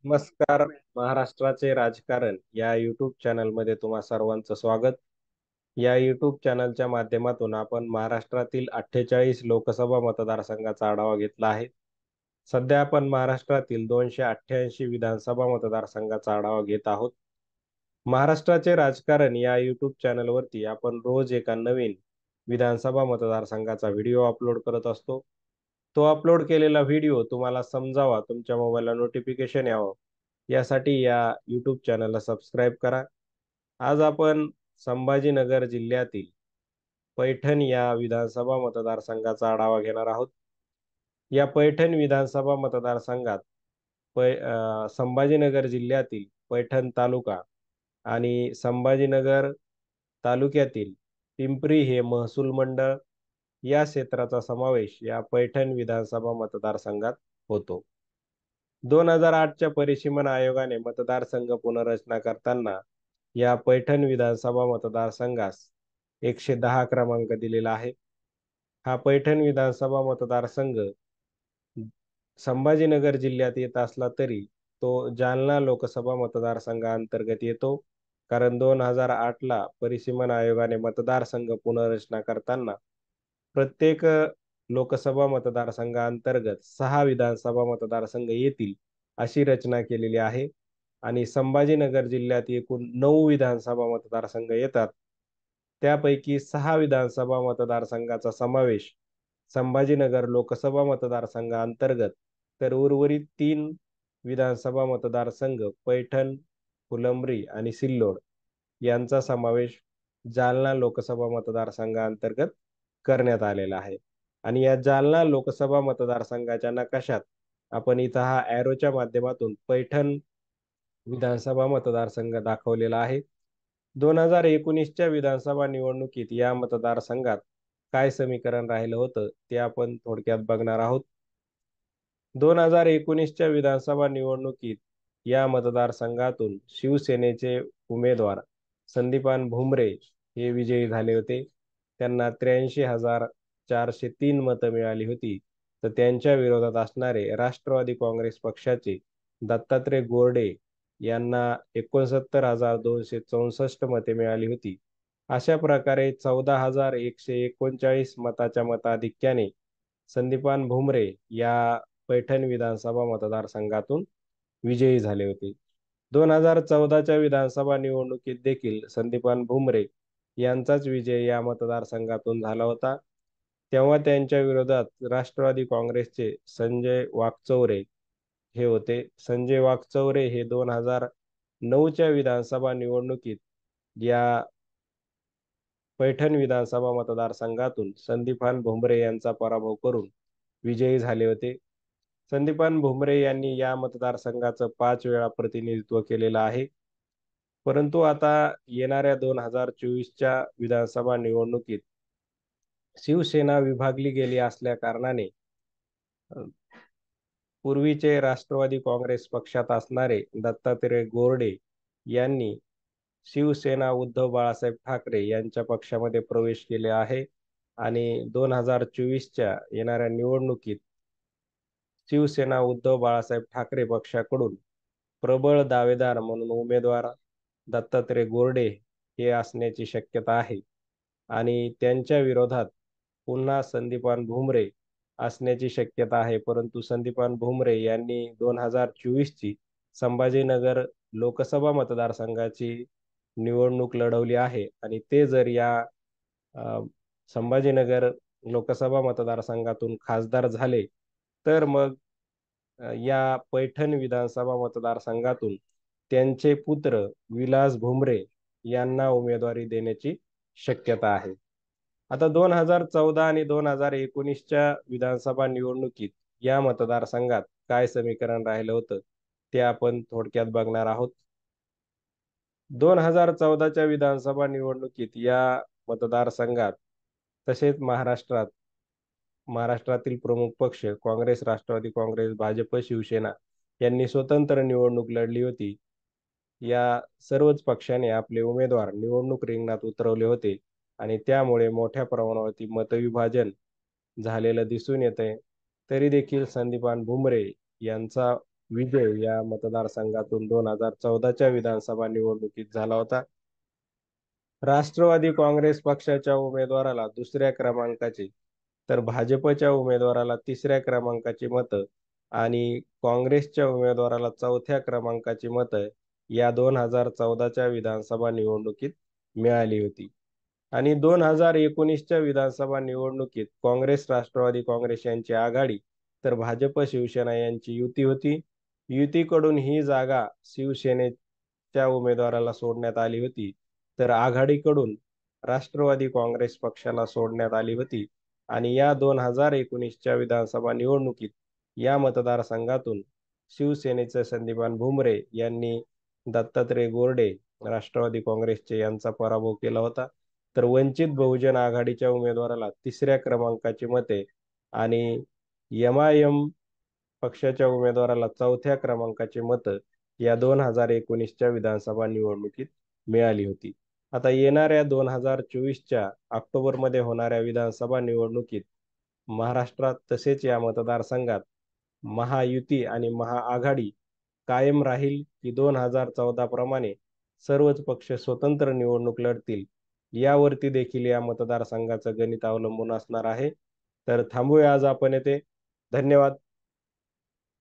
नमस्कार. महाराष्ट्राचे राजकारण या यूट्यूब चॅनलमध्ये तुम्हा सर्वांचं स्वागत. या यूट्यूब चॅनलच्या माध्यमातून आपण महाराष्ट्रातील 48 लोकसभा मतदारसंघाचा आढावा घेतला आहे. सध्या आपण महाराष्ट्रातील 288 विधानसभा मतदारसंघाचा आढावा घेत आहोत. महाराष्ट्राचे राजकारण या यूट्यूब चॅनलवरती आपण रोज एका नवीन विधानसभा मतदारसंघाचा व्हिडिओ अपलोड करत असतो. तो अपलोड केलेला व्हिडिओ तुम्हाला समजावा, तुमच्या मोबाईलला नोटिफिकेशन यावं, यासाठी या यूट्यूब चॅनलला सबस्क्राईब करा. आज आपण संभाजीनगर जिल्ह्यातील पैठण या विधानसभा मतदारसंघाचा आढावा घेणार आहोत. या पैठण विधानसभा मतदारसंघात संभाजीनगर जिल्ह्यातील पैठण तालुका आणि संभाजीनगर तालुक्यातील पिंपरी हे महसूल मंडळ या क्षेत्राचा समावेश या पैठण विधानसभा मतदारसंघात होतो. 2008च्या परिसीमन आयोगाने मतदारसंघ पुनर्रचना करताना या पैठण विधानसभा मतदारसंघास 110 क्रमांक दिलेला आहे. हा पैठण विधानसभा मतदारसंघ संभाजीनगर जिल्ह्यात येत असला तरी तो जालना लोकसभा मतदारसंघाअंतर्गत येतो. कारण 2008ला परिसीमन आयोगाने मतदारसंघ पुनर्रचना करताना प्रत्येक लोकसभा मतदारसंघाअंतर्गत 6 विधानसभा मतदारसंघ येतील अशी रचना केलेली आहे. आणि संभाजीनगर जिल्ह्यात एकूण 9 विधानसभा मतदारसंघ येतात. त्यापैकी 6 विधानसभा मतदारसंघाचा समावेश संभाजीनगर लोकसभा मतदारसंघाअंतर्गत, तर उर्वरित 3 विधानसभा मतदारसंघ पैठण, फुलंब्री आणि सिल्लोड यांचा समावेश जालना लोकसभा मतदारसंघाअंतर्गत करण्यात आलेला आहे. आणि या जालना लोकसभा मतदारसंघाच्या नकाशात आपण इथं हा ॲरोच्या माध्यमातून पैठण विधानसभा मतदारसंघ दाखवलेला आहे. 2019च्या विधानसभा निवडणुकीत या मतदारसंघात काय समीकरण राहिलं होतं ते आपण थोडक्यात बघणार आहोत. 2019च्या विधानसभा निवडणुकीत या मतदारसंघातून शिवसेनेचे उमेदवार संदीपान भुमरे हे विजयी झाले होते. त्यांना 83,403 मतं मिळाली होती. तर त्यांच्या विरोधात असणारे राष्ट्रवादी काँग्रेस पक्षाचे दत्तात्रय गोरडे यांना 69,264 मते मिळाली होती. अशा प्रकारे 14,139 मताच्या मताधिक्याने संदीपान भुमरे या पैठण विधानसभा मतदारसंघातून विजयी झाले होते. 2014च्या विधानसभा निवडणुकीत देखील संदीपान भुमरे यांचाच विजय या मतदारसंघातून झाला होता. तेव्हा त्यांच्या विरोधात राष्ट्रवादी काँग्रेसचे संजय वाकचौरे हे होते. संजय वाकचौरे हे 2009च्या विधानसभा निवडणुकीत या पैठण विधानसभा मतदारसंघातून संदीपान भुमरे यांचा पराभव करून विजयी झाले होते. संदीपान भुमरे यांनी या मतदारसंघाचं 5 वेळा प्रतिनिधित्व केलेलं आहे. परंतु आता येणाऱ्या 2024च्या विधानसभा निवडणुकीत शिवसेना विभागली गेली असल्या कारणाने पूर्वीचे राष्ट्रवादी काँग्रेस पक्षात असणारे दत्तात्रय गोरडे यांनी शिवसेना उद्धव बाळासाहेब ठाकरे यांच्या पक्षामध्ये प्रवेश केले आहे. आणि 2024च्या येणाऱ्या निवडणुकीत शिवसेना उद्धव बाळासाहेब ठाकरे पक्षाकडून प्रबळ दावेदार म्हणून उमेदवार दत्तात्रय गोरडे हे असण्याची शक्यता आहे. आणि त्यांच्या विरोधात पुन्हा संदीपान भुमरे असण्याची शक्यता आहे. परंतु संदीपान भुमरे यांनी 2024ची संभाजीनगर लोकसभा मतदारसंघाची निवडणूक लढवली आहे. आणि ते जर या संभाजीनगर लोकसभा मतदारसंघातून खासदार झाले तर मग या पैठण विधानसभा मतदारसंघातून त्यांचे पुत्र विलास भुमरे यांना उमेदवारी देण्याची शक्यता आहे. आता 2014 आणि 2019च्या विधानसभा निवडणुकीत या मतदारसंघात काय समीकरण राहिलं होतं ते आपण थोडक्यात बघणार आहोत. 2014च्या विधानसभा निवडणुकीत या मतदारसंघात तसेच महाराष्ट्रातील प्रमुख पक्ष काँग्रेस, राष्ट्रवादी काँग्रेस, भाजप, शिवसेना यांनी स्वतंत्र निवडणूक लढली होती. या सर्वच पक्षाने आपले उमेदवार निवडणूक रिंगणात उतरवले होते आणि त्यामुळे मोठ्या प्रमाणावरती मतविभाजन झालेलं दिसून येतंय. तरी देखील संदीपान भुमरे यांचा विजय या मतदारसंघातून 2014च्या विधानसभा निवडणुकीत झाला होता. राष्ट्रवादी काँग्रेस पक्षाच्या उमेदवाराला दुसऱ्या क्रमांकाची, तर भाजपच्या उमेदवाराला तिसऱ्या क्रमांकाची मतं आणि काँग्रेसच्या उमेदवाराला चौथ्या क्रमांकाची मतं या 2014च्या विधानसभा निवडणुकीत मिळाली होती. आणि 2019च्या विधानसभा निवडणुकीत काँग्रेस राष्ट्रवादी काँग्रेस यांची आघाडी, तर भाजप शिवसेना यांची युती होती. युतीकडून ही जागा शिवसेनेच्या उमेदवाराला सोडण्यात आली होती, तर आघाडीकडून राष्ट्रवादी काँग्रेस पक्षाला सोडण्यात आली होती. आणि या 2019च्या विधानसभा निवडणुकीत या मतदारसंघातून शिवसेनेचे संदीपान भुमरे यांनी दत्तात्रय गोरडे राष्ट्रवादी काँग्रेसचे यांचा पराभव केला होता. तर वंचित बहुजन आघाडीच्या उमेदवाराला तिसऱ्या क्रमांकाची मते आणि एमआयएम पक्षाच्या उमेदवाराला चौथ्या क्रमांकाची मतं या 2019च्या विधानसभा निवडणुकीत मिळाली होती. आता येणाऱ्या 2024च्या ऑक्टोबरमध्ये होणाऱ्या विधानसभा निवडणुकीत महाराष्ट्रात तसेच या मतदारसंघात महायुती आणि महाआघाडी कायम राहील की 2014 प्रमाणे सर्वच पक्ष स्वतंत्र निवडणूक लढतील, यावरती देखील या मतदारसंघाचं गणित अवलंबून असणार आहे. तर थांबूया आज आपण येथे. धन्यवाद.